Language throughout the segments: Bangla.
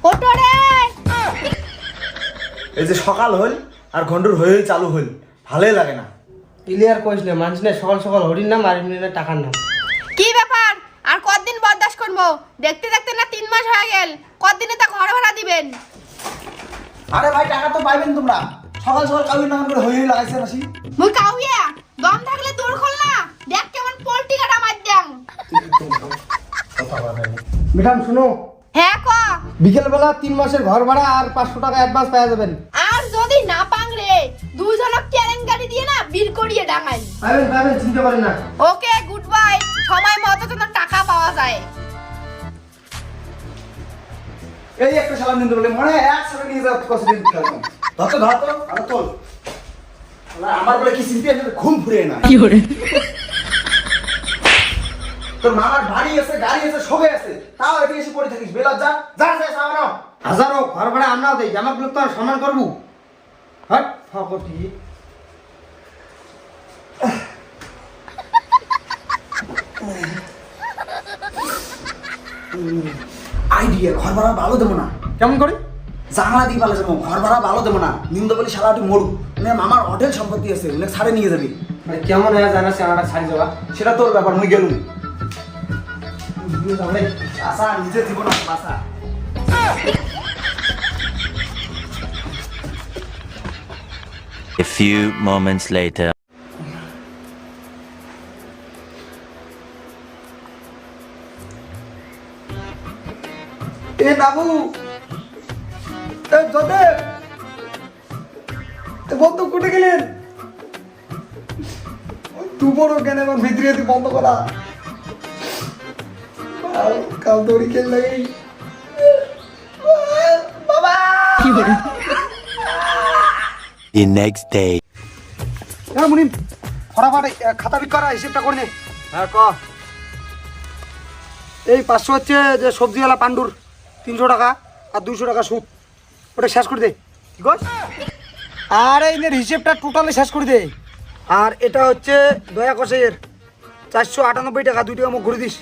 ওটো রে। এই যে সকাল হল আর ঘন্টুর হয়ে চালু হল, ভালোই লাগে না। ক্লিয়ার কইস না, মানুষ না সকাল সকাল হরির নাম আর এমনি না টাকার নাম। কি ব্যাপার, আর কতদিন বরদাস্ত করবো? দেখতে দেখতে না 3 মাস হয়ে গেল, কতদিনে তা ঘর ভাড়া দিবেন? আরে ভাই টাকা তো পাইবেন তোমরা, সকাল সকাল কাউকে নাম করে হয়ে লাগাইছে নাসি। মুই কাউয়া দম থাকলে দূর খোল না, দেখ কেমন পোল্টি কাটা মার দেন। ম্যাডাম শুনো, হ্যাঁ ক। বিকেল বেলা 3 মাসের ঘর ভাড়া আর 500 টাকা অ্যাডভান্স পাওয়া যাবেন। আর যদি না পাং রে, দুইজনক কেলেঙ্কারি দিয়ে না বিল করিয়ে ডাঙাই। পাবেন চিন্তা করেন না। ওকে গুড বাই, সময় মতো যেন টাকা পাওয়া যায়। এই একটা সালাম দিন বলে মনে হয় 100 নিয়ে যাও কষ্ট দিন খেলাম। ধরতো আর তোল। আমার বলে কি চিন্তা ঘুম ফুরে না। কি করে? তোর মামার বাড়ি আছে, গাড়ি আছে, সবে আছে, তাও এটি এসে পড়ে থাকিস বেলজ্জা। যা যা সামনে হাজারো ঘর ভাড়া আমরাও দেই, আমার লোক তো আর সম্মান করবো। হট ফকটি আইডিয়া, ঘর ভাড়া ভালো দেবো না। কেমন করে? জাংলা দিয়ে পালে যাবো, ঘর ভাড়া ভালো দেবো না। নিন্দ বলি শালাটি মরু, মামার হোটেল সম্পত্তি আছে, অনেক ছাড়ে নিয়ে যাবি। মানে কেমন হয়ে জানা সেনাটা ছাড়ি যাওয়া? সেটা তোর ব্যাপার, মুই গেলুম। আশা নিজে জীবন বাসা। A few moments later. এ বাবু, এ জোদে, এ বন্ধু কোটে গেলেন? তু বড় কেন আমার ভিতরে তুই বন্ধ করা। কাল দড়ি খেল লাগে বাবা। The next day. হ্যাঁ মুনিম, ফটাফট খাতা বিক করা হিসেবটা করে নে। হ্যাঁ ক। এই 500 হচ্ছে যে সবজিওয়ালা পান্ডুর 300 টাকা আর 200 টাকা সুদ, ওটা শেষ করে দে। কি কস? আর এই হিসেবটা টোটালি শেষ করে দে। আর এটা হচ্ছে দয়া কষের 498 টাকা, 2 টাকা মুখ ঘুরে দিস।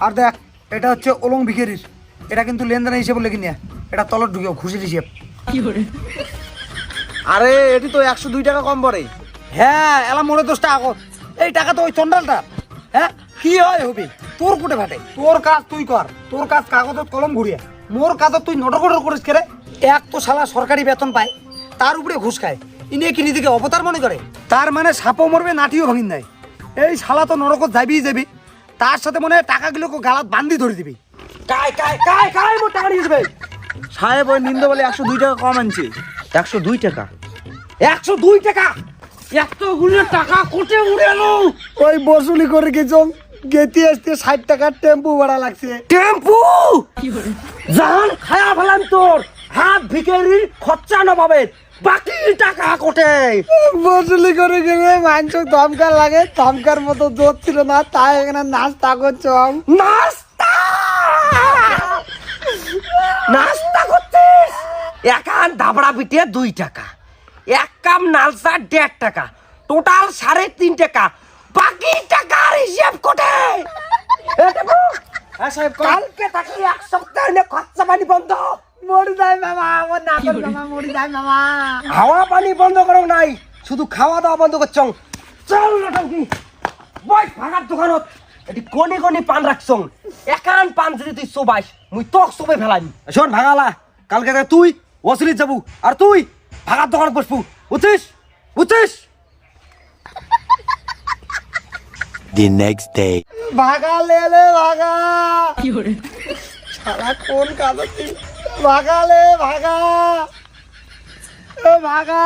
আর দেখ, এটা হচ্ছে ওলং ভিখারির, এটা কিন্তু লেনদেনের হিসেবে লেগে নিয়ে, এটা তলত ঢুকেও খুশির হিসেব। আরে এটি তো 102 টাকা কম পড়ে। হ্যাঁ এলা মনে 10 টাকা কর। এই টাকা তো ওই চন্ডালটা। হ্যাঁ কি হয় হবি তোর কোটে ফাটে, তোর কাজ তুই কর, তোর কাজ কাগজত কলম ঘুরিয়ে, মোর কাজত তুই নটকট করিস কেরে। এক তো শালা সরকারি বেতন পায়, তার উপরে ঘুষ খায়, ইনে কি নিজেকে অবতার মনে করে? তার মানে সাপও মরবে নাটিও ভাঙিন নাই। এই শালা তো নরকত যাবি, তার সাথে মনে হয় টাকাগুলোকে গালাত বান্ধি ধরে দিবি। কাই কাই কাই কাই মোর টাকা নিয়ে যাবে। সাহেব ওই নিন্দ বলে 102 টাকা কম আনছে। 102 টাকা? 102 টাকা? এতগুলো টাকা কোটে উড়ে এলো? ওই বসুলি করে গেছ, গেতে আসতে 60 টাকার টেম্পু ভাড়া লাগছে। টেম্পু জান খায়া ফেলাম তোর, হাত ভিখারির খরচা না পাবে, বাকি টাকা কোটে। বসুলি করে গেলে মাংস দমকার লাগে, দমকার মতো জোর ছিল না, তাই এখানে নাস্তা করছম। নাস্তা করছিস? একান দাবড়া পিঠে 2 টাকা, এক কাপ নালসা 1.5 টাকা, টোটাল 3.5 টাকা, বাকি টাকার হিসাব কোটে? হ্যাঁ সাহেব কালকে থাকি 1 সপ্তাহ এনে খরচা পানি বন্ধ। মরি যায় মামা, আমার না কর মামা, মরি যায় মামা। হাওয়া পানি বন্ধ করো নাই, শুধু খাওয়া দাওয়া বন্ধ করছং। চল নটঙ্কি বই ভাগার দোকানত, এটি কোনে কোনে পান রাখছং, একান পান যদি তুই সোবাইস মুই তোক সোবে ফেলাইম। শোন ভাগালা, কালকে তুই ওসিলিত যাবু আর তুই ভাগার দোকানত বসবু, বুঝছিস? The next day. ভাগা লে ভাগা। কি করে শালা কোন কাজ? ভাগা লে ভাগা, ভাগা।